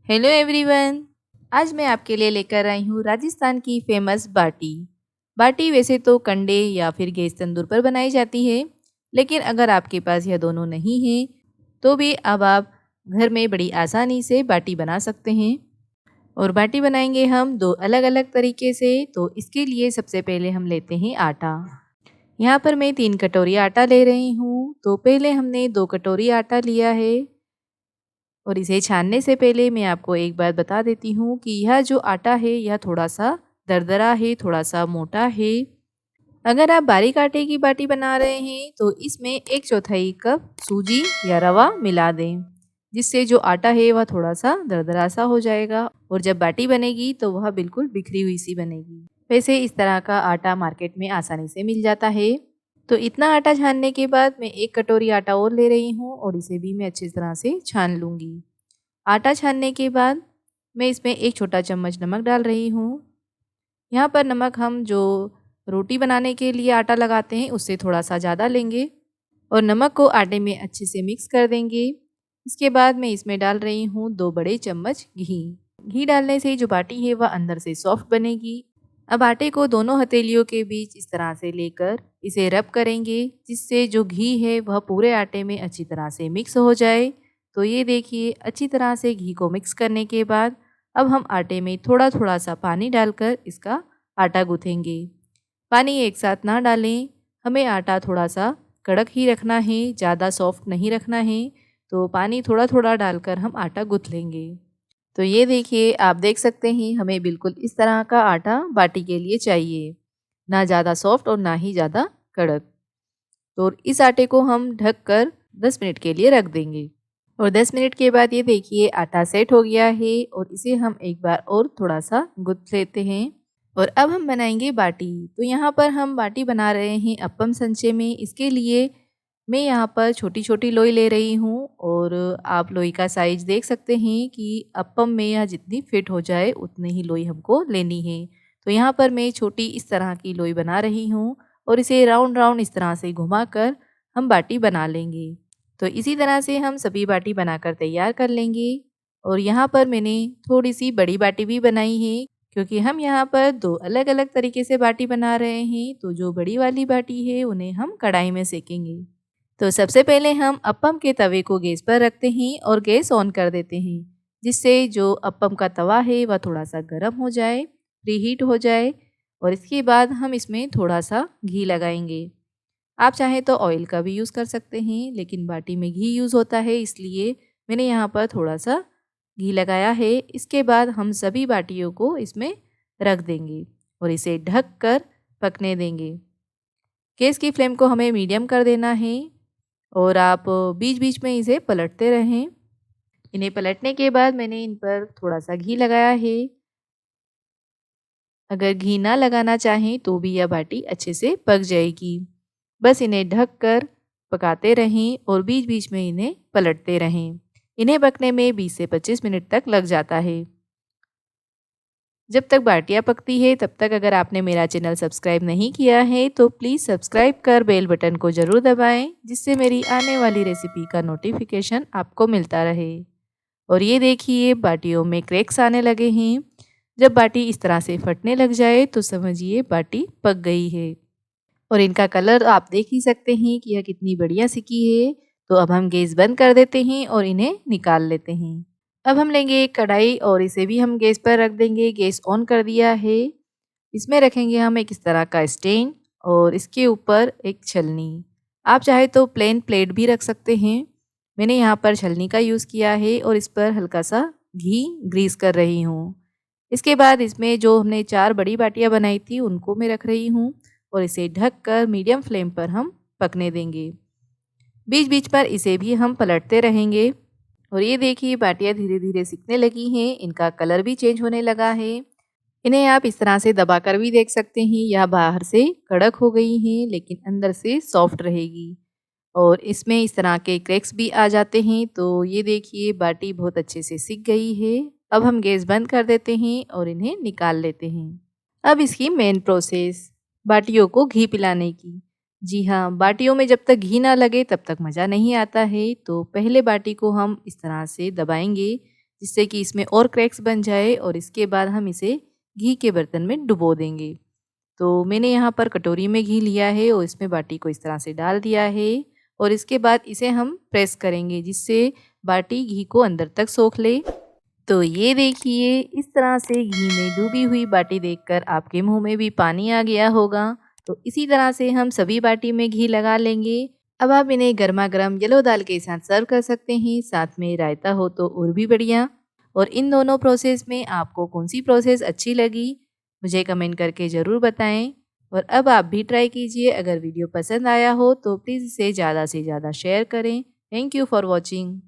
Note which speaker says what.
Speaker 1: Hello everyone. आज मैं आपके लिए लेकर आई हूँ राजस्थान की फेमस बाटी। बाटी वैसे तो कंडे या फिर गैस तंदूर पर बनाई जाती है, लेकिन अगर आपके पास यह दोनों नहीं है तो भी अब आप घर में बड़ी आसानी से बाटी बना सकते हैं। और बाटी बनाएंगे हम दो अलग अलग तरीके से। तो इसके लिए सबसे पहले हम लेते हैं आटा। यहाँ पर मैं 3 कटोरी आटा ले रही हूँ। तो पहले हमने 2 कटोरी आटा लिया है। और इसे छानने से पहले मैं आपको एक बात बता देती हूँ कि यह जो आटा है यह थोड़ा सा दरदरा है, थोड़ा सा मोटा है। अगर आप बारीक आटे की बाटी बना रहे हैं तो इसमें 1/4 कप सूजी या रवा मिला दें, जिससे जो आटा है वह थोड़ा सा दरदरा सा हो जाएगा और जब बाटी बनेगी तो वह बिल्कुल बिखरी हुई सी बनेगी। वैसे इस तरह का आटा मार्केट में आसानी से मिल जाता है। तो इतना आटा छानने के बाद मैं 1 कटोरी आटा और ले रही हूँ और इसे भी मैं अच्छी तरह से छान लूँगी। आटा छानने के बाद मैं इसमें 1 छोटा चम्मच नमक डाल रही हूँ। यहाँ पर नमक हम जो रोटी बनाने के लिए आटा लगाते हैं उससे थोड़ा सा ज़्यादा लेंगे और नमक को आटे में अच्छे से मिक्स कर देंगे। इसके बाद मैं इसमें डाल रही हूँ 2 बड़े चम्मच घी। घी डालने से जो बाटी है वह अंदर से सॉफ्ट बनेगी। अब आटे को दोनों हथेलियों के बीच इस तरह से लेकर इसे रब करेंगे, जिससे जो घी है वह पूरे आटे में अच्छी तरह से मिक्स हो जाए। तो ये देखिए, अच्छी तरह से घी को मिक्स करने के बाद अब हम आटे में थोड़ा थोड़ा सा पानी डालकर इसका आटा गूँथेंगे। पानी एक साथ ना डालें, हमें आटा थोड़ा सा कड़क ही रखना है, ज़्यादा सॉफ्ट नहीं रखना है। तो पानी थोड़ा थोड़ा डालकर हम आटा गूँथ लेंगे। तो ये देखिए, आप देख सकते हैं हमें बिल्कुल इस तरह का आटा बाटी के लिए चाहिए, ना ज़्यादा सॉफ्ट और ना ही ज़्यादा कड़क। तो इस आटे को हम ढक कर 10 मिनट के लिए रख देंगे। और 10 मिनट के बाद ये देखिए आटा सेट हो गया है और इसे हम एक बार और थोड़ा सा गूँथ लेते हैं। और अब हम बनाएंगे बाटी। तो यहाँ पर हम बाटी बना रहे हैं अप्पम संचे में। इसके लिए मैं यहाँ पर छोटी छोटी लोई ले रही हूँ और आप लोई का साइज देख सकते हैं कि अप्पम में यह जितनी फिट हो जाए उतनी ही लोई हमको लेनी है। तो यहाँ पर मैं छोटी इस तरह की लोई बना रही हूँ और इसे राउंड राउंड इस तरह से घुमाकर हम बाटी बना लेंगे। तो इसी तरह से हम सभी बाटी बनाकर तैयार कर लेंगे। और यहाँ पर मैंने थोड़ी सी बड़ी बाटी भी बनाई है, क्योंकि हम यहाँ पर दो अलग अलग तरीके से बाटी बना रहे हैं। तो जो बड़ी वाली बाटी है उन्हें हम कढ़ाई में सेकेंगे। तो सबसे पहले हम अप्पम के तवे को गैस पर रखते हैं और गैस ऑन कर देते हैं, जिससे जो अप्पम का तवा है वह थोड़ा सा गर्म हो जाए, प्रीहीट हो जाए। और इसके बाद हम इसमें थोड़ा सा घी लगाएंगे। आप चाहें तो ऑयल का भी यूज़ कर सकते हैं, लेकिन बाटी में घी यूज़ होता है इसलिए मैंने यहाँ पर थोड़ा सा घी लगाया है। इसके बाद हम सभी बाटियों को इसमें रख देंगे और इसे ढक कर पकने देंगे। गैस की फ्लेम को हमें मीडियम कर देना है और आप बीच बीच में इसे पलटते रहें। इन्हें पलटने के बाद मैंने इन पर थोड़ा सा घी लगाया है। अगर घी ना लगाना चाहें तो भी यह बाटी अच्छे से पक जाएगी। बस इन्हें ढक कर पकाते रहें और बीच बीच में इन्हें पलटते रहें। इन्हें पकने में 20 से 25 मिनट तक लग जाता है। जब तक बाटियाँ पकती है तब तक अगर आपने मेरा चैनल सब्सक्राइब नहीं किया है तो प्लीज़ सब्सक्राइब कर बेल बटन को ज़रूर दबाएं, जिससे मेरी आने वाली रेसिपी का नोटिफिकेशन आपको मिलता रहे। और ये देखिए, बाटियों में क्रैक्स आने लगे हैं। जब बाटी इस तरह से फटने लग जाए तो समझिए बाटी पक गई है। और इनका कलर आप देख ही सकते हैं कि यह कितनी बढ़िया सिकी है। तो अब हम गैस बंद कर देते हैं और इन्हें निकाल लेते हैं। अब हम लेंगे एक कढ़ाई और इसे भी हम गैस पर रख देंगे। गैस ऑन कर दिया है। इसमें रखेंगे हम एक इस तरह का स्टैंड और इसके ऊपर एक छलनी। आप चाहे तो प्लेन प्लेट भी रख सकते हैं। मैंने यहाँ पर छलनी का यूज़ किया है और इस पर हल्का सा घी ग्रीस कर रही हूँ। इसके बाद इसमें जो हमने 4 बड़ी बाटियाँ बनाई थी उनको मैं रख रही हूँ और इसे ढक कर मीडियम फ्लेम पर हम पकने देंगे। बीच बीच पर इसे भी हम पलटते रहेंगे। और ये देखिए, बाटियाँ धीरे धीरे सिकने लगी हैं, इनका कलर भी चेंज होने लगा है। इन्हें आप इस तरह से दबाकर भी देख सकते हैं। यह बाहर से कड़क हो गई हैं लेकिन अंदर से सॉफ्ट रहेगी। और इसमें इस तरह के क्रैक्स भी आ जाते हैं। तो ये देखिए, बाटी बहुत अच्छे से सिक गई है। अब हम गैस बंद कर देते हैं और इन्हें निकाल लेते हैं। अब इसकी मेन प्रोसेस, बाटियों को घी पिलाने की। जी हाँ, बाटियों में जब तक घी ना लगे तब तक मज़ा नहीं आता है। तो पहले बाटी को हम इस तरह से दबाएंगे, जिससे कि इसमें और क्रैक्स बन जाए, और इसके बाद हम इसे घी के बर्तन में डुबो देंगे। तो मैंने यहाँ पर कटोरी में घी लिया है और इसमें बाटी को इस तरह से डाल दिया है, और इसके बाद इसे हम प्रेस करेंगे जिससे बाटी घी को अंदर तक सोख ले। तो ये देखिए, इस तरह से घी में डूबी हुई बाटी देखकर आपके मुंह में भी पानी आ गया होगा। तो इसी तरह से हम सभी बाटी में घी लगा लेंगे। अब आप इन्हें गर्मा गर्म येलो दाल के साथ सर्व कर सकते हैं, साथ में रायता हो तो और भी बढ़िया। और इन दोनों प्रोसेस में आपको कौन सी प्रोसेस अच्छी लगी, मुझे कमेंट करके ज़रूर बताएं। और अब आप भी ट्राई कीजिए। अगर वीडियो पसंद आया हो तो प्लीज़ इसे ज़्यादा से ज़्यादा शेयर करें। Thank you for watching.